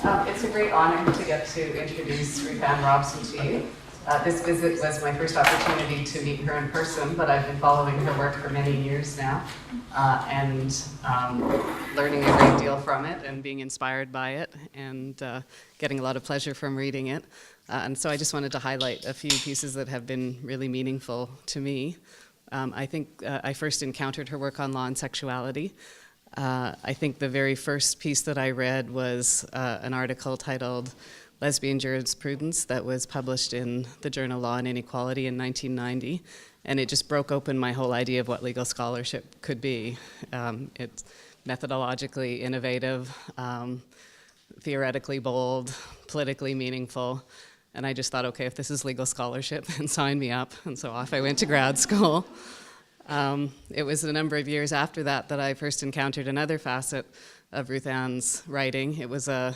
It's a great honor to get to introduce Ruthann Robson to you. This visit was my first opportunity to meet her in person, but I've been following her work for many years now, and learning a great deal from it and being inspired by it and getting a lot of pleasure from reading it. And so I just wanted to highlight a few pieces that have been really meaningful to me. I think I first encountered her work on law and sexuality. I think the very first piece that I read was an article titled Lesbian Jurisprudence that was published in the journal Law and Inequality in 1990, and it just broke open my whole idea of what legal scholarship could be. It's methodologically innovative, theoretically bold, politically meaningful, and I just thought, okay, if this is legal scholarship, then sign me up, and so off I went to grad school. It was a number of years after that that I first encountered another facet of Ruthann's writing. It was a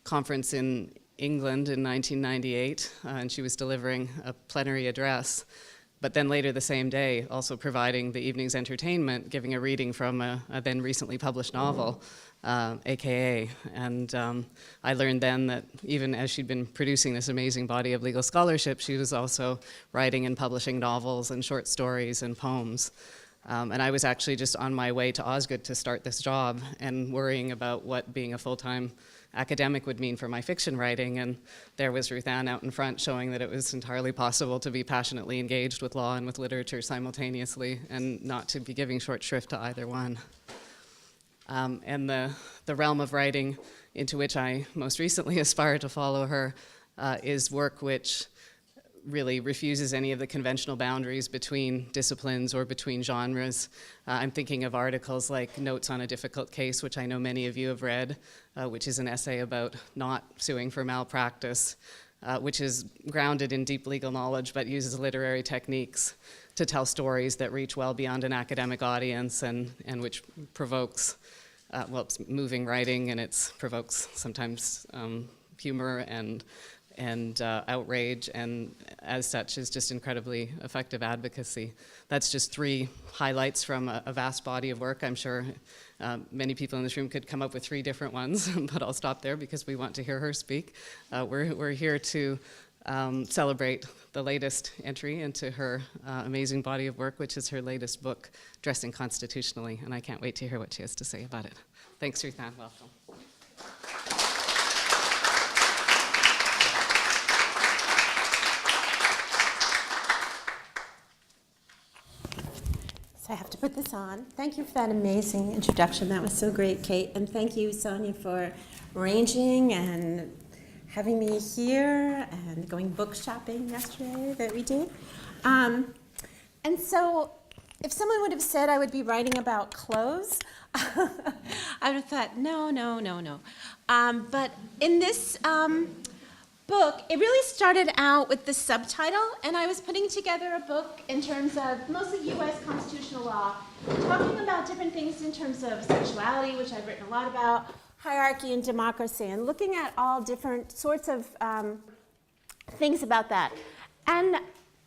conference in England in 1998, and she was delivering a plenary address, but then later the same day also providing the evening's entertainment, giving a reading from a then recently published novel, AKA. And I learned then that even as she'd been producing this amazing body of legal scholarship, she was also writing and publishing novels and short stories and poems. And I was actually just on my way to Osgoode to start this job and worrying about what being a full-time academic would mean for my fiction writing, and there was Ruthann out in front showing that it was entirely possible to be passionately engaged with law and with literature simultaneously and not to be giving short shrift to either one. And the realm of writing into which I most recently aspire to follow her is work which really refuses any of the conventional boundaries between disciplines or between genres. I'm thinking of articles like Notes on a Difficult Case, which I know many of you have read, which is an essay about not suing for malpractice, which is grounded in deep legal knowledge but uses literary techniques to tell stories that reach well beyond an academic audience and which provokes, well, it's moving writing, and it provokes sometimes humor and outrage, and as such is just incredibly effective advocacy. That's just three highlights from a vast body of work. I'm sure many people in this room could come up with three different ones, but I'll stop there because we want to hear her speak. We're here to celebrate the latest entry into her amazing body of work, which is her latest book, Dressing Constitutionally, and I can't wait to hear what she has to say about it. Thanks, Ruthann. Welcome. I have to put this on. Thank you for that amazing introduction. That was so great, Kate. And thank you, Sonia, for arranging and having me here and going book shopping yesterday that we did. And so if someone would have said I would be writing about clothes, I would have thought, no. But in this book, it really started out with the subtitle, and I was putting together a book in terms of mostly U.S. constitutional law, talking about different things in terms of sexuality, which I've written a lot about, hierarchy and democracy, and looking at all different sorts of things about that. And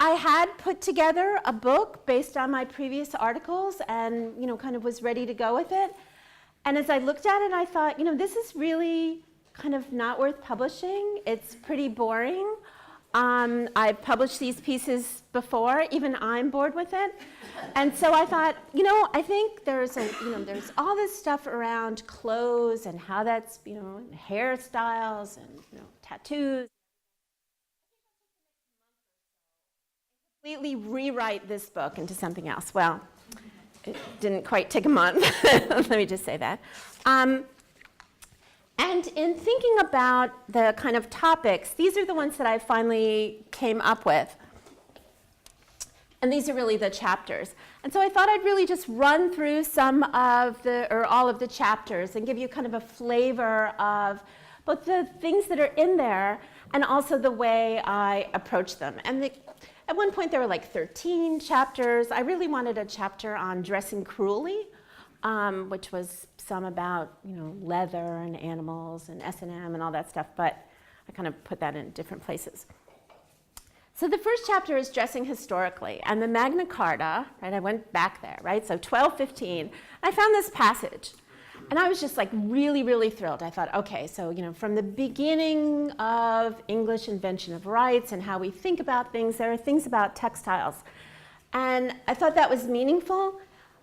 I had put together a book based on my previous articles and, kind of was ready to go with it. And as I looked at it, I thought, this is really kind of not worth publishing. It's pretty boring. I've published these pieces before. Even I'm bored with it. And so I thought, I think there's there's all this stuff around clothes and how that's, hairstyles and, tattoos. Completely rewrite this book into something else. Well, it didn't quite take a month. Let me just say that. And in thinking about the kind of topics, these are the ones that I finally came up with. And these are really the chapters. And so I thought I'd really just run through all of the chapters and give you kind of a flavor of both the things that are in there and also the way I approach them. And at one point there were like 13 chapters. I really wanted a chapter on dressing cruelly, which was some about leather and animals and S&M and all that stuff, but I kind of put that in different places. So the first chapter is dressing historically, and the Magna Carta, right? I went back there, right? So 1215, I found this passage, And I was just like really, really thrilled. I thought, okay, so from the beginning of English invention of rights and how we think about things, there are things about textiles. And I thought that was meaningful.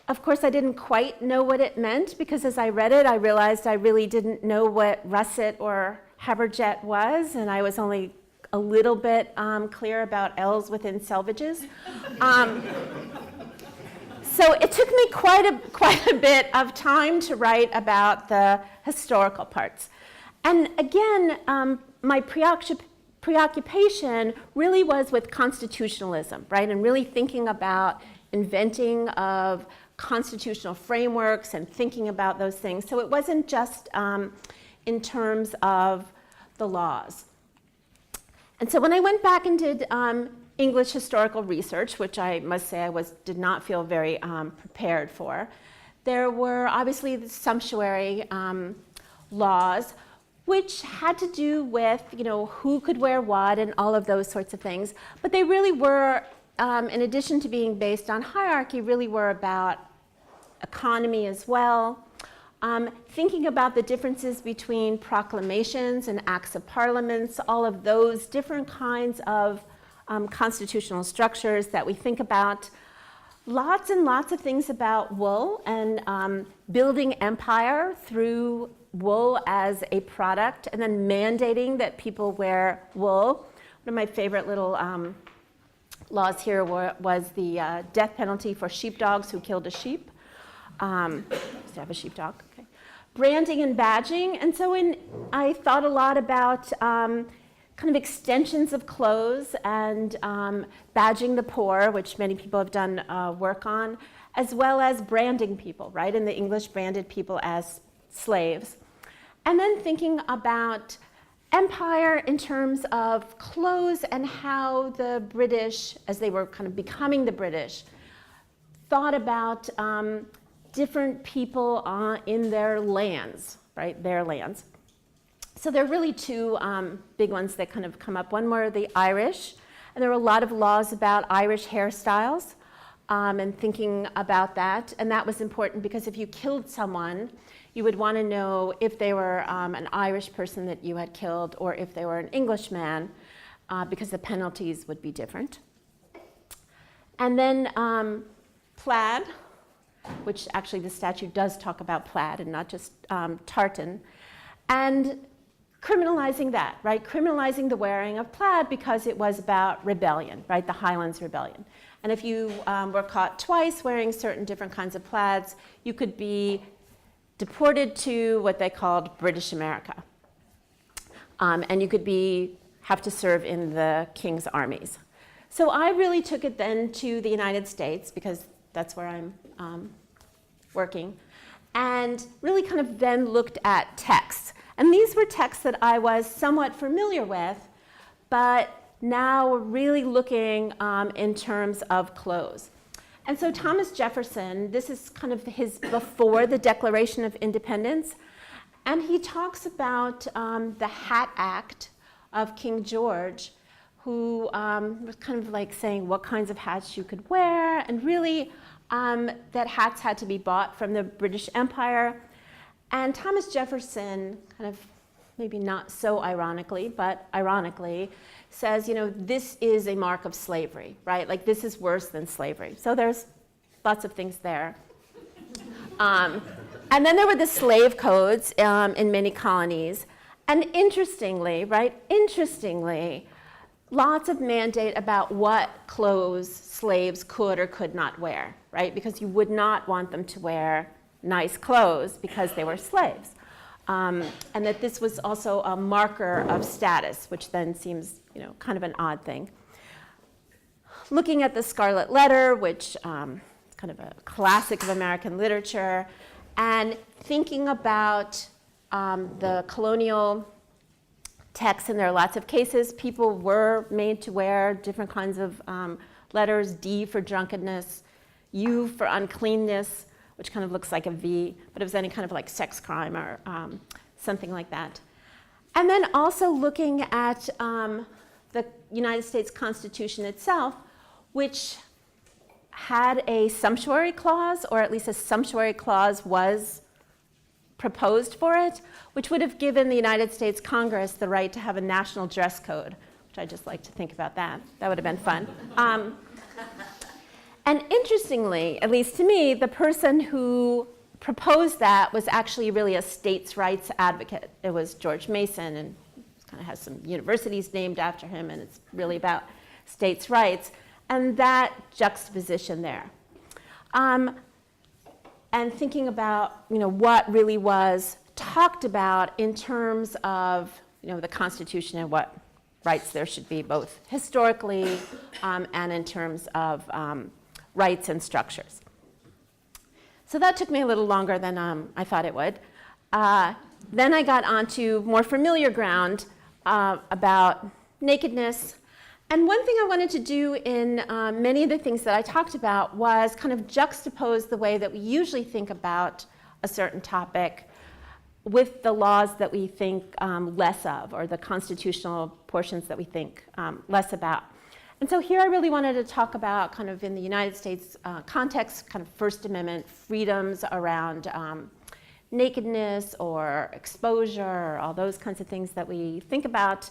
Of course, I didn't quite know what it meant, because as I read it, I realized I really didn't know what russet or haberjet was, and I was only a little bit clear about L's within selvages. So it took me quite a bit of time to write about the historical parts. And again, my preoccupation really was with constitutionalism, right? And really thinking about inventing of constitutional frameworks and thinking about those things. So it wasn't just in terms of the laws. And so when I went back and did English historical research, which I must say I did not feel very prepared for, there were obviously the sumptuary laws, which had to do with who could wear what and all of those sorts of things. But they really were, in addition to being based on hierarchy, really were about economy as well. Thinking about the differences between proclamations and acts of parliaments, all of those different kinds of constitutional structures that we think about. Lots and lots of things about wool and building empire through wool as a product, and then mandating that people wear wool. One of my favorite little laws here was the death penalty for sheepdogs who killed a sheep. Used to have a sheepdog. Okay. Branding and badging, and so I thought a lot about kind of extensions of clothes and badging the poor, which many people have done work on, as well as branding people, right? And the English branded people as slaves. And then thinking about empire in terms of clothes and how the British, as they were kind of becoming the British, thought about different people in their lands, right? Their lands. So there are really two big ones that kind of come up. One were the Irish, and there were a lot of laws about Irish hairstyles and thinking about that. And that was important because if you killed someone, you would want to know if they were an Irish person that you had killed or if they were an Englishman, because the penalties would be different. And then plaid, which actually the statute does talk about plaid and not just tartan, and criminalizing that, right? Criminalizing the wearing of plaid because it was about rebellion, right? The Highlands Rebellion. And if you were caught twice wearing certain different kinds of plaids, you could be deported to what they called British America. And you could have to serve in the king's armies. So I really took it then to the United States because that's where I'm working, and really kind of then looked at texts. And these were texts that I was somewhat familiar with, but now we're really looking in terms of clothes. And so Thomas Jefferson, this is kind of his before the Declaration of Independence, and he talks about the Hat Act of King George, who was kind of like saying what kinds of hats you could wear, and really that hats had to be bought from the British Empire. And Thomas Jefferson, kind of maybe not so ironically, but ironically, says, this is a mark of slavery, right? Like this is worse than slavery. So there's lots of things there. And then there were the slave codes in many colonies. And interestingly, lots of mandate about what clothes slaves could or could not wear, right? Because you would not want them to wear nice clothes because they were slaves. And that this was also a marker of status, which then seems, kind of an odd thing. Looking at the Scarlet Letter, which is kind of a classic of American literature, and thinking about the colonial texts, and there are lots of cases, people were made to wear different kinds of letters, D for drunkenness, U for uncleanness, which kind of looks like a V, but it was any kind of like sex crime or something like that. And then also looking at the United States Constitution itself, which had a sumptuary clause, or at least a sumptuary clause was proposed for it, which would have given the United States Congress the right to have a national dress code, which I just like to think about that. That would have been fun. And interestingly, at least to me, the person who proposed that was actually really a states' rights advocate. It was George Mason, and kind of has some universities named after him, and it's really about states' rights, and that juxtaposition there. And thinking about, what really was talked about in terms of, the Constitution and what rights there should be, both historically and in terms of rights and structures. So that took me a little longer than I thought it would. Then I got onto more familiar ground about nakedness. And one thing I wanted to do in many of the things that I talked about was kind of juxtapose the way that we usually think about a certain topic with the laws that we think less of, or the constitutional portions that we think less about. And so here I really wanted to talk about, kind of in the United States context, kind of First Amendment freedoms around nakedness or exposure, or all those kinds of things that we think about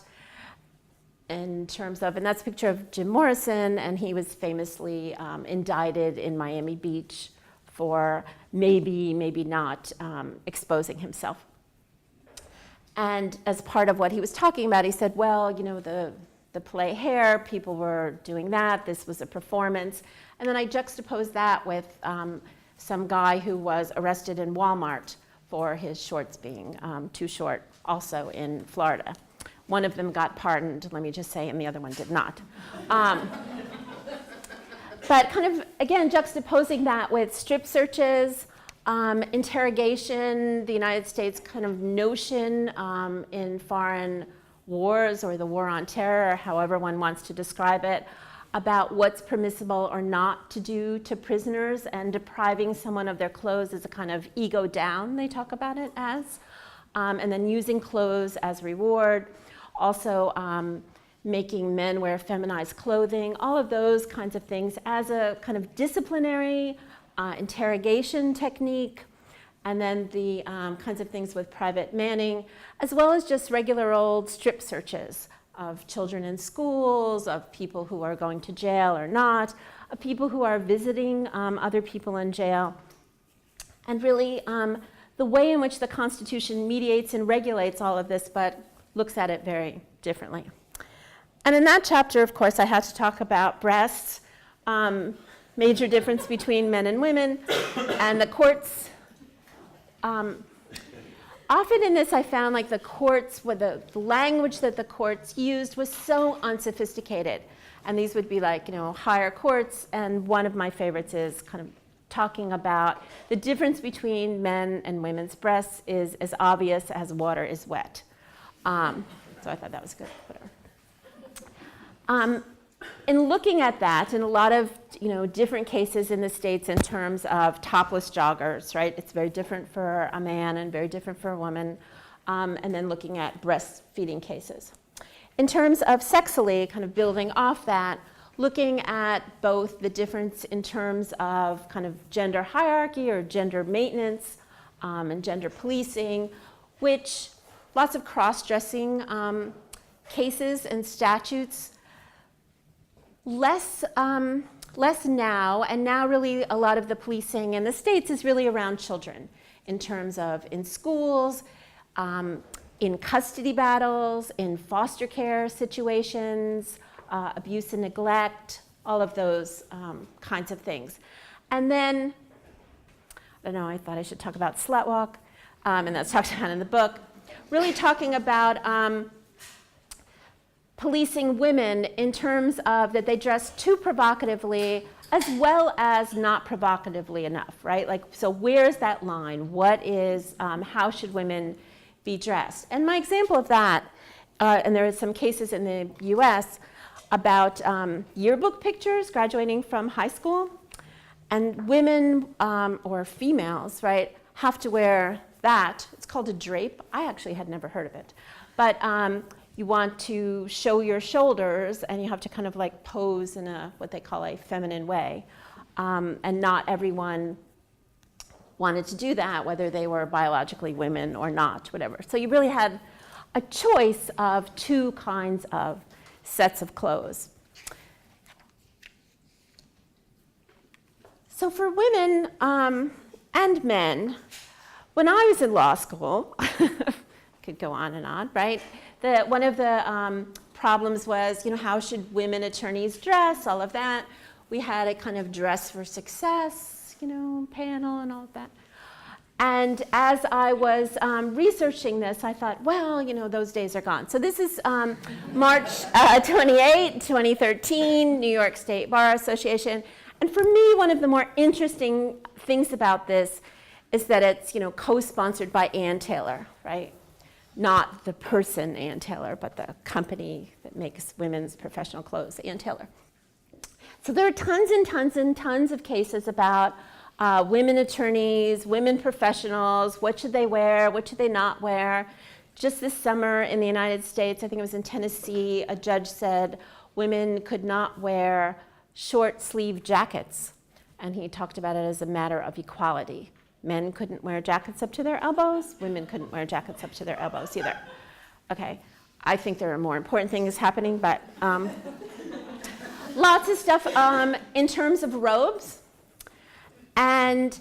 in terms of, and that's a picture of Jim Morrison, and he was famously indicted in Miami Beach for maybe not exposing himself. And as part of what he was talking about, he said, well, the play Hair, people were doing that, this was a performance. And then I juxtaposed that with some guy who was arrested in Walmart for his shorts being too short, also in Florida. One of them got pardoned, let me just say, and the other one did not. But kind of, again, juxtaposing that with strip searches, interrogation, the United States kind of notion in foreign wars, or the war on terror, or however one wants to describe it, about what's permissible or not to do to prisoners, and depriving someone of their clothes as a kind of ego down, they talk about it as, and then using clothes as reward. Also making men wear feminized clothing, all of those kinds of things as a kind of disciplinary interrogation technique, and then the kinds of things with private manning, as well as just regular old strip searches of children in schools, of people who are going to jail or not, of people who are visiting other people in jail, and really the way in which the Constitution mediates and regulates all of this, but looks at it very differently. And in that chapter, of course, I had to talk about breasts, major difference between men and women, and the courts. Often in this, I found like the courts, the language that the courts used was so unsophisticated. And these would be like, higher courts. And one of my favorites is kind of talking about the difference between men and women's breasts is as obvious as water is wet. So I thought that was good, whatever. In looking at that, in a lot of different cases in the States in terms of topless joggers, right? It's very different for a man and very different for a woman. And then looking at breastfeeding cases. In terms of sexily, kind of building off that, looking at both the difference in terms of kind of gender hierarchy or gender maintenance and gender policing, which lots of cross-dressing cases and statutes. Less now, and now really a lot of the policing in the States is really around children in terms of in schools, in custody battles, in foster care situations, abuse and neglect, all of those kinds of things. And then, I don't know, I thought I should talk about slut walk, and that's talked about in the book. Really talking about policing women in terms of that they dress too provocatively as well as not provocatively enough, right? Like, so where's that line? What is, how should women be dressed? And my example of that, and there are some cases in the US about yearbook pictures graduating from high school, and women or females, right, have to wear that. It's called a drape. I actually had never heard of it. But you want to show your shoulders, and you have to kind of like pose in a what they call a feminine way. And not everyone wanted to do that, whether they were biologically women or not, whatever. So you really had a choice of two kinds of sets of clothes. So for women and men, when I was in law school, could go on and on, right? One of the problems was, how should women attorneys dress, all of that. We had a kind of dress for success, panel and all of that. And as I was researching this, I thought, well, those days are gone. So this is March 28, 2013, New York State Bar Association. And for me, one of the more interesting things about this is that it's, co-sponsored by Ann Taylor, right? Not the person Ann Taylor, but the company that makes women's professional clothes, Ann Taylor. So there are tons and tons and tons of cases about women attorneys, women professionals, what should they wear, what should they not wear. Just this summer in the United States, I think it was in Tennessee, a judge said women could not wear short sleeve jackets. And he talked about it as a matter of equality. Men couldn't wear jackets up to their elbows, women couldn't wear jackets up to their elbows either. Okay, I think there are more important things happening, but lots of stuff in terms of robes and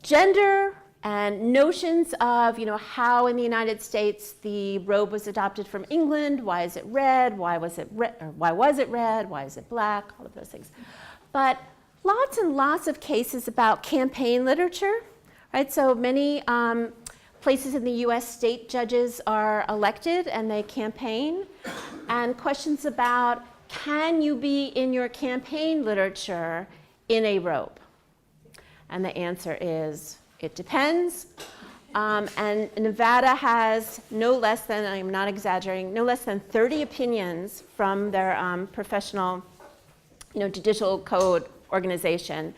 gender and notions of, how in the United States the robe was adopted from England. Why is it red? Why was it red? Or why was it red? Why is it black? All of those things. But lots and lots of cases about campaign literature, right? So many places in the U.S. state judges are elected and they campaign, and questions about, can you be in your campaign literature in a robe? And the answer is, it depends. And Nevada has no less than, I'm not exaggerating, no less than 30 opinions from their professional, judicial code organization,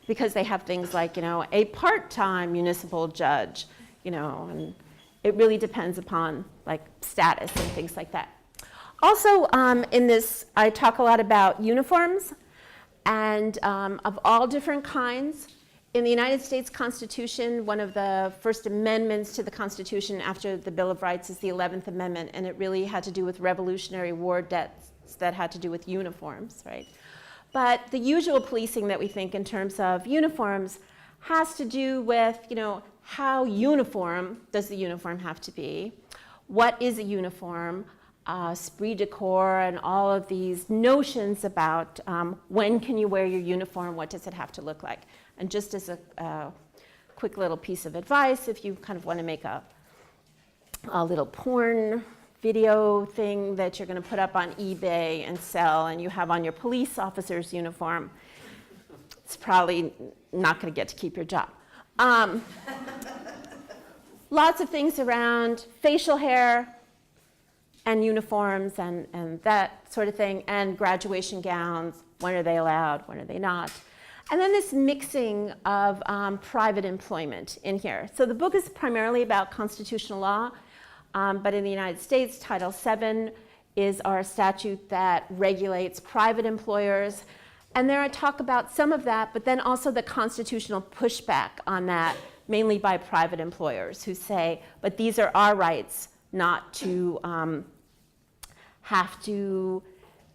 because they have things like, a part-time municipal judge, and it really depends upon like status and things like that. Also, in this, I talk a lot about uniforms and of all different kinds. In the United States Constitution, one of the first amendments to the Constitution after the Bill of Rights is the 11th Amendment, and it really had to do with Revolutionary War debts that had to do with uniforms, right? But the usual policing that we think in terms of uniforms has to do with, how uniform does the uniform have to be? What is a uniform? Esprit de corps and all of these notions about when can you wear your uniform, what does it have to look like? And just as a quick little piece of advice, if you kind of want to make a little porn video thing that you're going to put up on eBay and sell, and you have on your police officer's uniform, it's probably not going to get to keep your job. Lots of things around facial hair and uniforms and that sort of thing, and graduation gowns, when are they allowed, when are they not? And then this mixing of private employment in here. So the book is primarily about constitutional law, but in the United States, Title VII is our statute that regulates private employers. And there I talk about some of that, but then also the constitutional pushback on that, mainly by private employers who say, but these are our rights, not to have to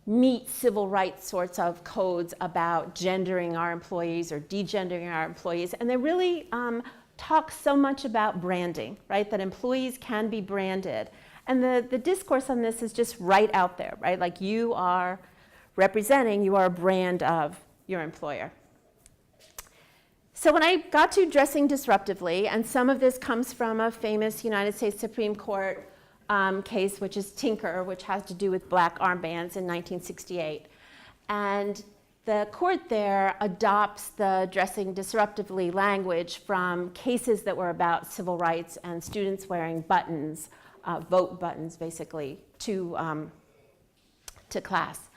meet civil rights sorts of codes about gendering our employees or degendering our employees. And they really talk so much about branding, right? That employees can be branded. And the discourse on this is just right out there, right? Like you are representing, you are a brand of your employer. So when I got to dressing disruptively, and some of this comes from a famous United States Supreme Court case, which is Tinker, which has to do with black armbands in 1968. And the court there adopts the dressing disruptively language from cases that were about civil rights and students wearing buttons, vote buttons basically, to class.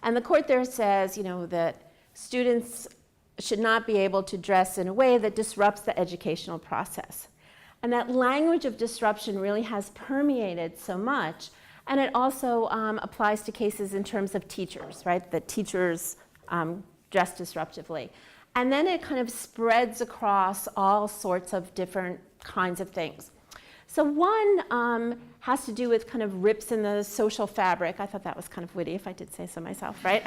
And the court there says, that students should not be able to dress in a way that disrupts the educational process. And that language of disruption really has permeated so much. And it also applies to cases in terms of teachers, right? That teachers dress disruptively. And then it kind of spreads across all sorts of different kinds of things. So one has to do with kind of rips in the social fabric. I thought that was kind of witty, if I did say so myself, right?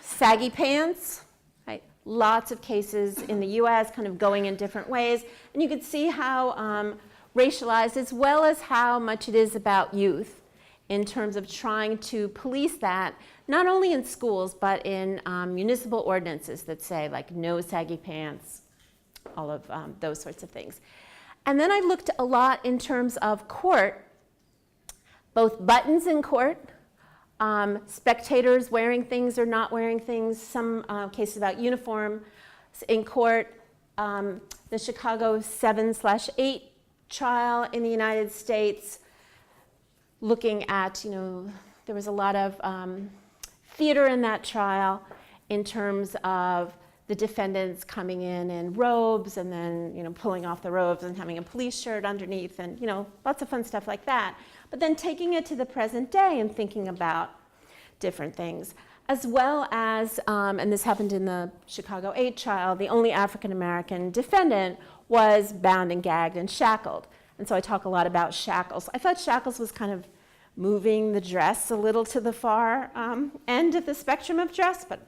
Saggy pants, right? Lots of cases in the US kind of going in different ways. And you can see how racialized, as well as how much it is about youth in terms of trying to police that, not only in schools, but in municipal ordinances that say, like, no saggy pants, all of those sorts of things. And then I looked a lot in terms of court, both buttons in court, spectators wearing things or not wearing things, some cases about uniform in court, the Chicago 7/8 trial in the United States, looking at, there was a lot of theater in that trial in terms of the defendants coming in robes and then, pulling off the robes and having a police shirt underneath and, lots of fun stuff like that. But then taking it to the present day and thinking about different things, as well as, and this happened in the Chicago 8 trial, the only African-American defendant was bound and gagged and shackled. And so I talk a lot about shackles. I thought shackles was kind of moving the dress a little to the far end of the spectrum of dress, but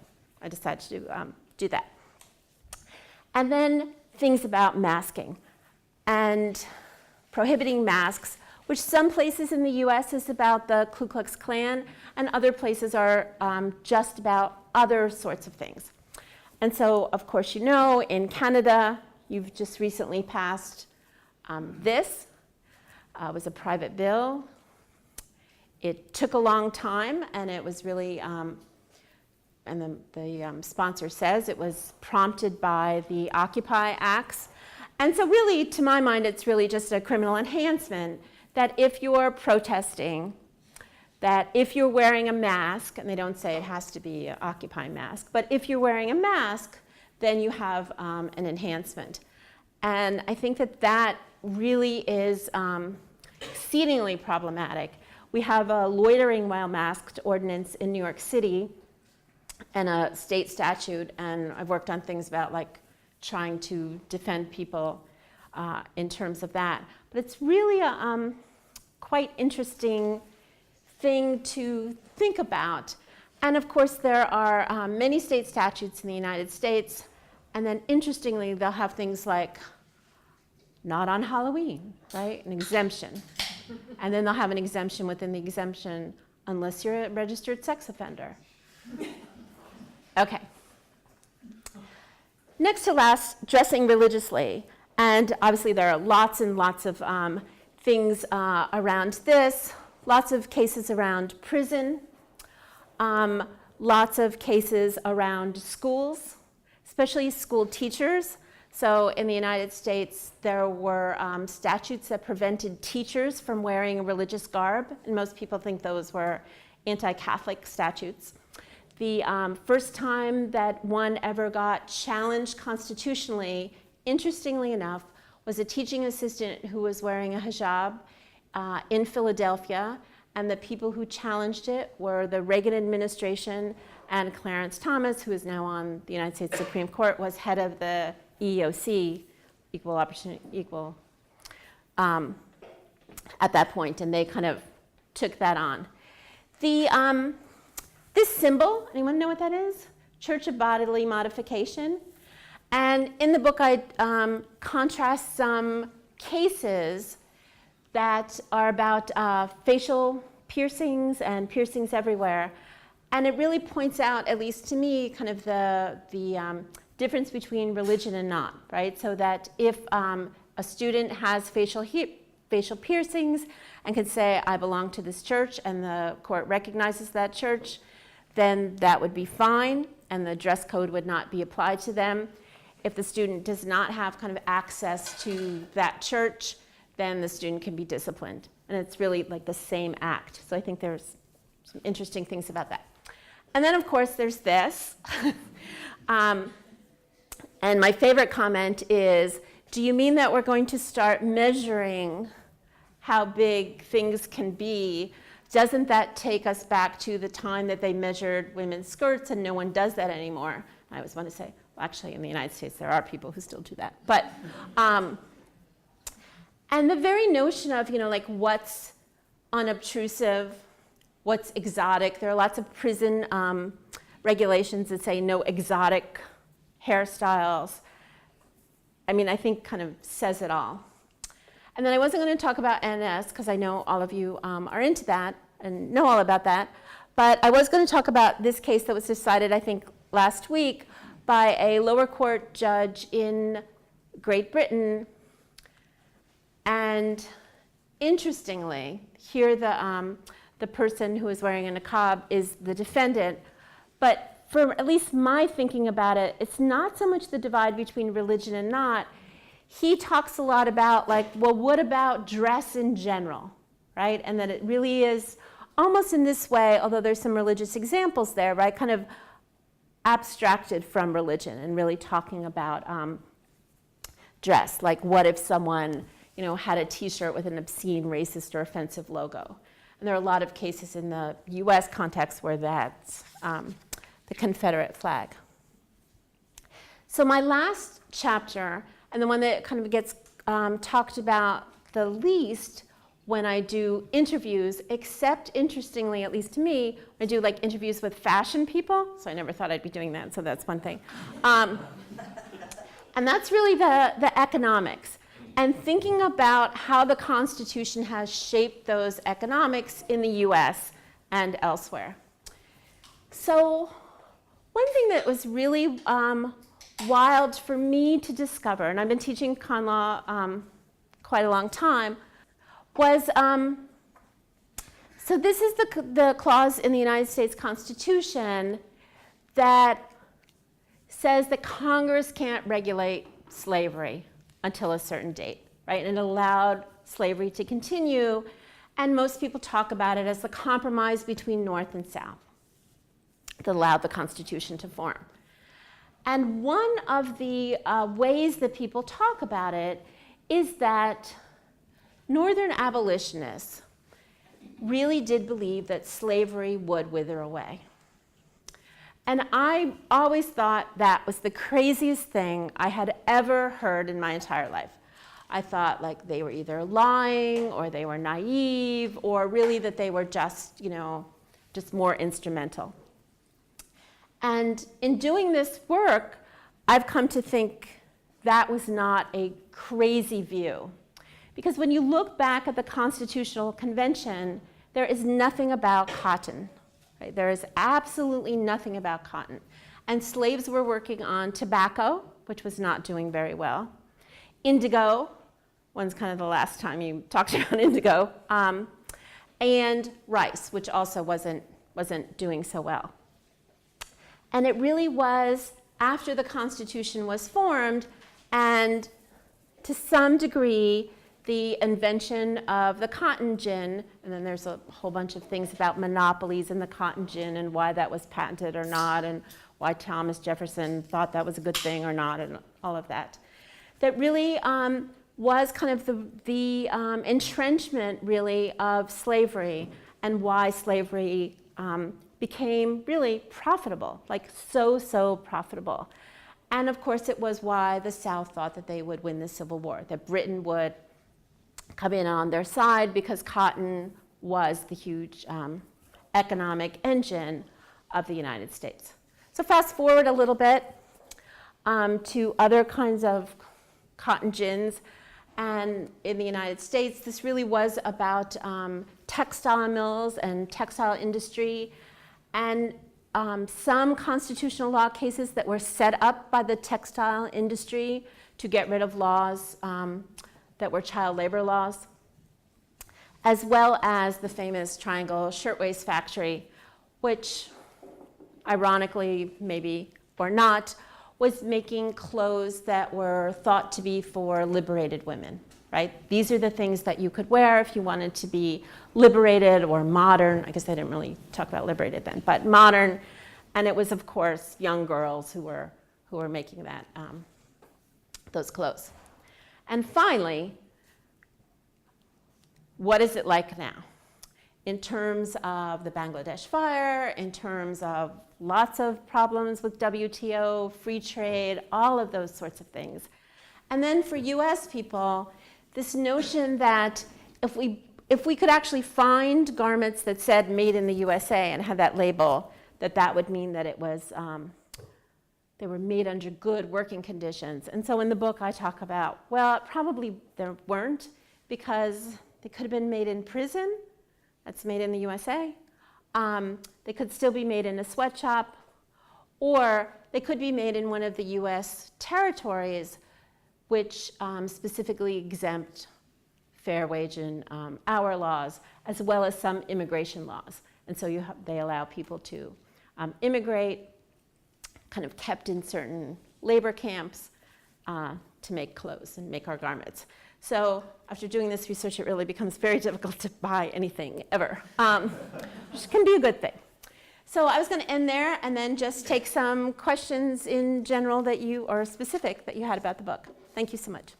I decided to do that. And then things about masking and prohibiting masks, which some places in the US is about the Ku Klux Klan, and other places are just about other sorts of things. And so, of course, in Canada, you've just recently passed this. It was a private bill. It took a long time, and it was really, and the sponsor says it was prompted by the Occupy Acts. And so really, to my mind, it's really just a criminal enhancement that if you're protesting, that if you're wearing a mask, and they don't say it has to be an Occupy mask, but if you're wearing a mask, then you have an enhancement. And I think that that really is exceedingly problematic. We have a loitering while masked ordinance in New York City and a state statute, and I've worked on things about like trying to defend people in terms of that. But it's really a quite interesting thing to think about. And of course, there are many state statutes in the United States, and then interestingly, they'll have things like not on Halloween, right? An exemption. And then they'll have an exemption within the exemption unless you're a registered sex offender. Okay. Next to last, dressing religiously. And obviously there are lots and lots of things around this, lots of cases around prison, lots of cases around schools, especially school teachers. So in the United States, there were statutes that prevented teachers from wearing a religious garb, and most people think those were anti-Catholic statutes. The first time that one ever got challenged constitutionally, interestingly enough, was a teaching assistant who was wearing a hijab in Philadelphia, and the people who challenged it were the Reagan administration, and Clarence Thomas, who is now on the United States Supreme Court, was head of the EEOC, equal at that point, and they kind of took that on. This symbol, anyone know what that is? Church of Bodily Modification. And in the book, I contrast some cases that are about facial piercings and piercings everywhere. And it really points out, at least to me, kind of the difference between religion and not, right? So that if a student has facial piercings and can say, I belong to this church, and the court recognizes that church, then that would be fine, and the dress code would not be applied to them. If the student does not have kind of access to that church, then the student can be disciplined. And it's really like the same act. So I think there's some interesting things about that. And then, of course, there's this. And my favorite comment is, do you mean that we're going to start measuring how big things can be? Doesn't that take us back to the time that they measured women's skirts, and no one does that anymore? I always want to say, well, actually, in the United States, there are people who still do that. But, and the very notion of, like what's unobtrusive, what's exotic. There are lots of prison regulations that say no exotic hairstyles. I mean, I think kind of says it all. And then I wasn't going to talk about NS because I know all of you are into that and know all about that. But I was going to talk about this case that was decided, I think, last week by a lower court judge in Great Britain. And interestingly, here the person who is wearing a niqab is the defendant. But for at least my thinking about it, it's not so much the divide between religion and not. He talks a lot about, like, well, what about dress in general, right? And that it really is almost in this way, although there's some religious examples there, right, kind of abstracted from religion and really talking about dress. Like, what if someone, had a T-shirt with an obscene, racist, or offensive logo? And there are a lot of cases in the U.S. context where that's the Confederate flag. So my last chapter, and the one that kind of gets talked about the least when I do interviews, except interestingly, at least to me, I do like interviews with fashion people, so I never thought I'd be doing that, so that's one thing. And that's really the economics, and thinking about how the Constitution has shaped those economics in the US and elsewhere. So one thing that was really wild for me to discover, and I've been teaching con law quite a long time, was, so this is the clause in the United States Constitution that says that Congress can't regulate slavery until a certain date, right? And it allowed slavery to continue, and most people talk about it as the compromise between North and South that allowed the Constitution to form. And one of the ways that people talk about it is that Northern abolitionists really did believe that slavery would wither away. And I always thought that was the craziest thing I had ever heard in my entire life. I thought like they were either lying or they were naive or really that they were just, just more instrumental. And in doing this work, I've come to think that was not a crazy view. Because when you look back at the Constitutional Convention, there is nothing about cotton. Right? There is absolutely nothing about cotton. And slaves were working on tobacco, which was not doing very well. Indigo, when's kind of the last time you talked about indigo, and rice, which also wasn't doing so well. And it really was after the Constitution was formed, and to some degree, the invention of the cotton gin, and then there's a whole bunch of things about monopolies in the cotton gin and why that was patented or not, and why Thomas Jefferson thought that was a good thing or not, and all of that. That really was kind of the entrenchment, really, of slavery and why slavery became really profitable, like so profitable. And of course, it was why the South thought that they would win the Civil War, that Britain would come in on their side because cotton was the huge economic engine of the United States. So fast forward a little bit to other kinds of cotton gins. And in the United States, this really was about textile mills and textile industry and some constitutional law cases that were set up by the textile industry to get rid of laws that were child labor laws, as well as the famous Triangle Shirtwaist Factory, which, ironically, maybe or not, was making clothes that were thought to be for liberated women, right? These are the things that you could wear if you wanted to be liberated or modern. I guess they didn't really talk about liberated then, but modern. And it was, of course, young girls who were making that those clothes. And finally, what is it like now? in terms of the Bangladesh fire, in terms of lots of problems with WTO, free trade, all of those sorts of things. And then for US people, this notion that if we could actually find garments that said made in the USA and had that label, that would mean that it was, they were made under good working conditions. And so in the book I talk about, well, probably there weren't, because they could have been made in prison. That's made in the USA. They could still be made in a sweatshop, or they could be made in one of the US territories which specifically exempt fair wage and hour laws, as well as some immigration laws. And so they allow people to immigrate, kind of kept in certain labor camps to make clothes and make our garments. So after doing this research, it really becomes very difficult to buy anything ever, which can be a good thing. So I was going to end there and then just take some questions in general that you, or specific, that you had about the book. Thank you so much.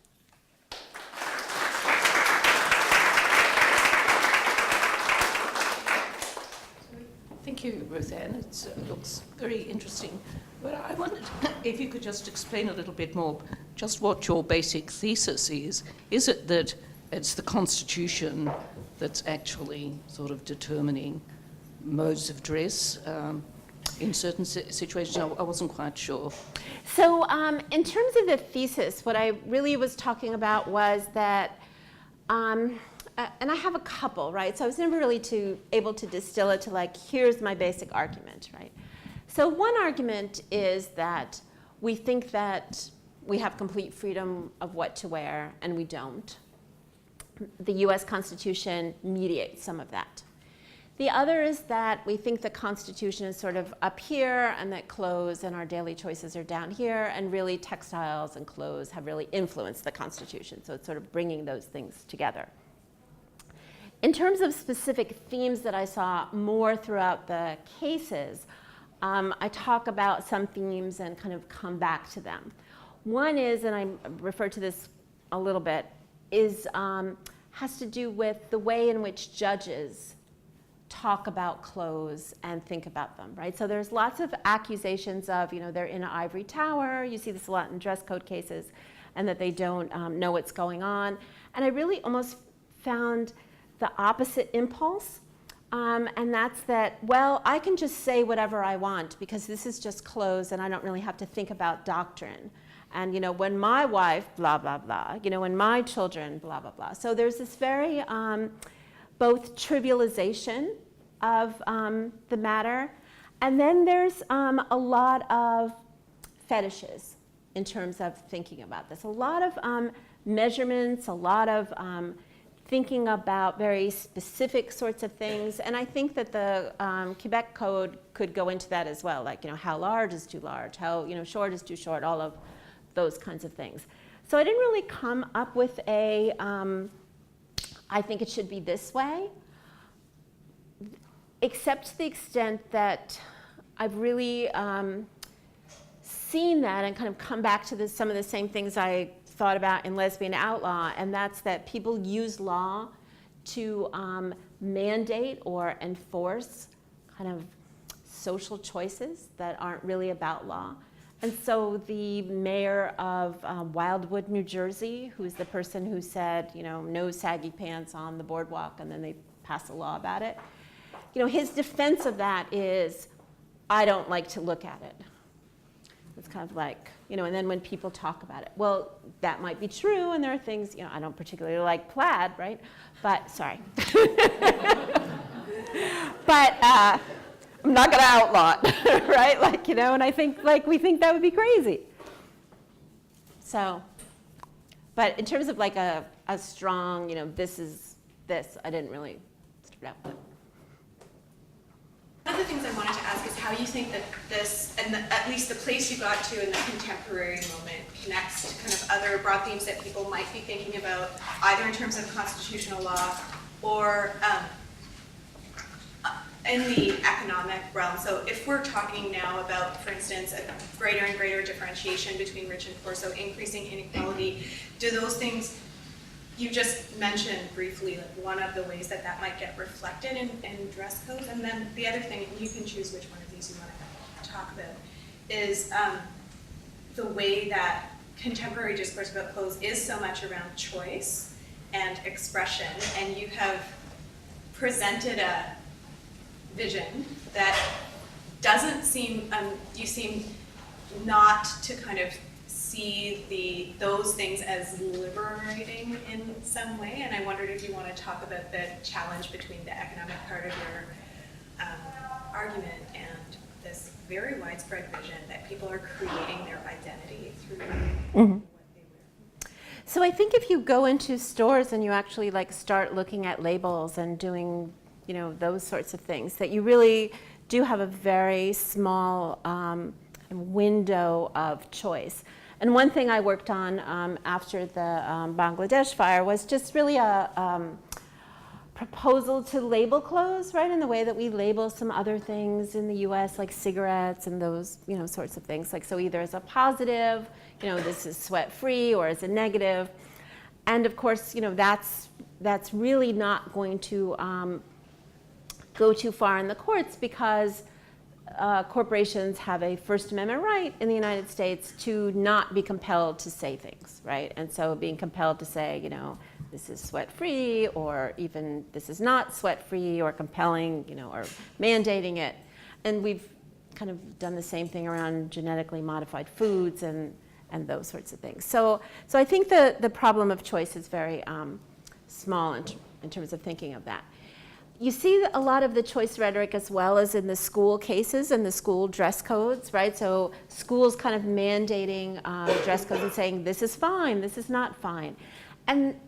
Thank you, Ruthann. It looks very interesting. But I wondered if you could just explain a little bit more just what your basic thesis is. Is it that it's the Constitution that's actually sort of determining modes of dress in certain situations? I wasn't quite sure. So in terms of the thesis, what I really was talking about was that, and I have a couple, right? So I was never really able to distill it to like, here's my basic argument, right? So one argument is that we think that we have complete freedom of what to wear, and we don't. The US Constitution mediates some of that. The other is that we think the Constitution is sort of up here, and that clothes and our daily choices are down here, and really textiles and clothes have really influenced the Constitution. So it's sort of bringing those things together. In terms of specific themes that I saw more throughout the cases, I talk about some themes and kind of come back to them. One is, and I referred to this a little bit, has to do with the way in which judges talk about clothes and think about them, right? So there's lots of accusations of, they're in an ivory tower. You see this a lot in dress code cases, and that they don't know what's going on. And I really almost found the opposite impulse, and that's that, well, I can just say whatever I want because this is just clothes and I don't really have to think about doctrine. And, when my wife, blah, blah, blah, when my children, blah, blah, blah. So there's this very both trivialization of the matter, and then there's a lot of fetishes in terms of thinking about this. A lot of measurements, a lot of thinking about very specific sorts of things. And I think that the Quebec Code could go into that as well, like, how large is too large, how, short is too short, all of those kinds of things. So I didn't really come up with I think it should be this way, except to the extent that I've really seen that and kind of come back to some of the same things I thought about in Lesbian Outlaw, and that's that people use law to mandate or enforce kind of social choices that aren't really about law. And so the mayor of Wildwood, New Jersey, who's the person who said, no saggy pants on the boardwalk, and then they passed a law about it, his defense of that is, I don't like to look at it. It's kind of like, and then when people talk about it, well, that might be true, and there are things, I don't particularly like plaid, right? But, sorry. But I'm not going to outlaw it, right? Like, and I think, we think that would be crazy. So, but in terms of like a strong, this is this, I didn't really start out with it. One of the things I wanted to ask is how you think that this, and at least the place you got to in the contemporary moment, connects to kind of other broad themes that people might be thinking about, either in terms of constitutional law or in the economic realm. So if we're talking now about, for instance, a greater and greater differentiation between rich and poor, so increasing inequality, do those things you just mentioned briefly like one of the ways that that might get reflected in dress codes, and then the other thing, and you can choose which one of these you want to talk about, is the way that contemporary discourse about clothes is so much around choice and expression, and you have presented a vision that doesn't seem, you seem not to kind of see those things as liberating in some way, and I wondered if you want to talk about the challenge between the economic part of your argument and this very widespread vision that people are creating their identity through what they wear. So I think if you go into stores and you actually like start looking at labels and doing, you know, those sorts of things, that you really do have a very small window of choice. And one thing I worked on after the Bangladesh fire was just really a proposal to label clothes, right, in the way that we label some other things in the US, like cigarettes and those, you know, sorts of things. Like, so either as a positive, you know, this is sweat-free, or as a negative. And of course, you know, that's really not going to go too far in the courts, because corporations have a First Amendment right in the United States to not be compelled to say things, right? And so being compelled to say, you know, this is sweat-free, or even this is not sweat-free, or compelling, you know, or mandating it. And we've kind of done the same thing around genetically modified foods and those sorts of things. So I think the problem of choice is very small in terms of thinking of that. You see a lot of the choice rhetoric as well as in the school cases and the school dress codes, right? So schools kind of mandating dress codes and saying, this is fine, this is not fine. And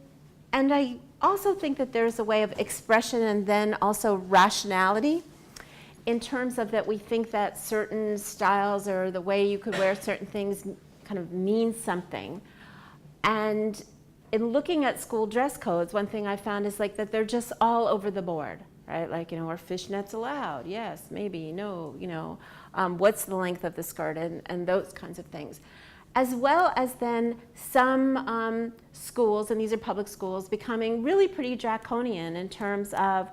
I also think that there's a way of expression and then also rationality, in terms of that we think that certain styles or the way you could wear certain things kind of means something. And in looking at school dress codes, one thing I found is like that they're just all over the board, right? Like, you know, are fishnets allowed? Yes, maybe, no, you know, what's the length of the skirt, and those kinds of things. As well as then some schools, and these are public schools, becoming really pretty draconian in terms of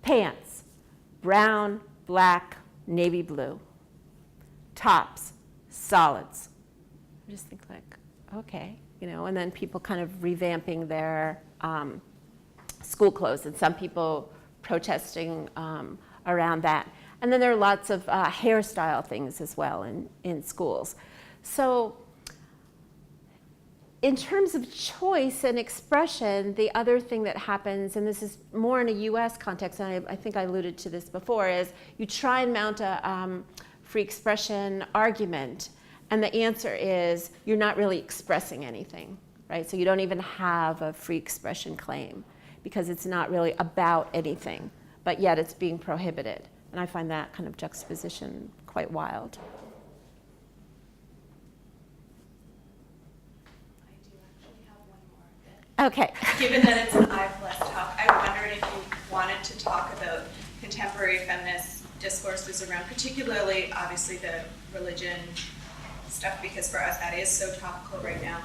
pants, brown, black, navy blue, tops, solids. I just think like, okay. You know, and then people kind of revamping their school clothes, and some people protesting around that. And then there are lots of hairstyle things as well in schools. So in terms of choice and expression, the other thing that happens, and this is more in a US context, and I think I alluded to this before, is you try and mount a free expression argument. And the answer is you're not really expressing anything, right? So you don't even have a free expression claim, because it's not really about anything, but yet it's being prohibited. And I find that kind of juxtaposition quite wild. I do actually have one more. Okay. Given that it's an I+ talk, I wondered if you wanted to talk about contemporary feminist discourses around, particularly, obviously, the religion stuff, because for us that is so topical right now,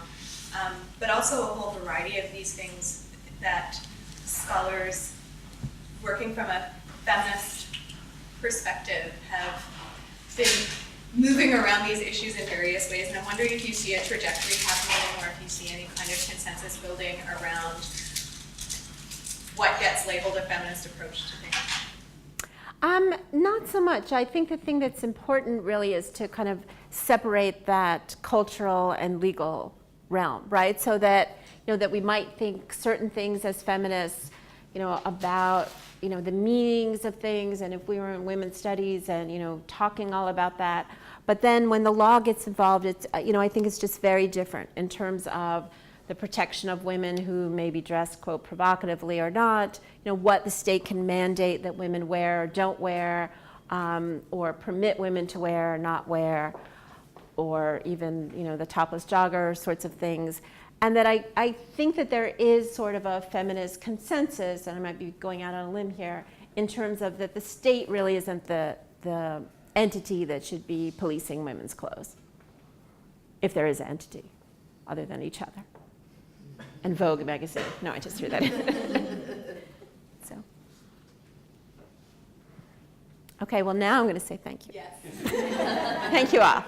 but also a whole variety of these things that scholars working from a feminist perspective have been moving around these issues in various ways, and I'm wondering if you see a trajectory happening, or if you see any kind of consensus building around what gets labeled a feminist approach to things. Not so much. I think the thing that's important really is to kind of separate that cultural and legal realm, right? So that, you know, that we might think certain things as feminists, you know, about, you know, the meanings of things, and if we were in women's studies and, you know, talking all about that. But then when the law gets involved, it's, you know, I think it's just very different in terms of the protection of women who may be dressed, quote, provocatively or not, you know, what the state can mandate that women wear or don't wear, or permit women to wear or not wear, or even, you know, the topless jogger sorts of things. And that I think that there is sort of a feminist consensus, and I might be going out on a limb here, in terms of that the state really isn't the entity that should be policing women's clothes, if there is an entity, other than each other. and Vogue magazine. No, I just threw that in. So. Okay, well now I'm going to say thank you. Yes. Thank you all.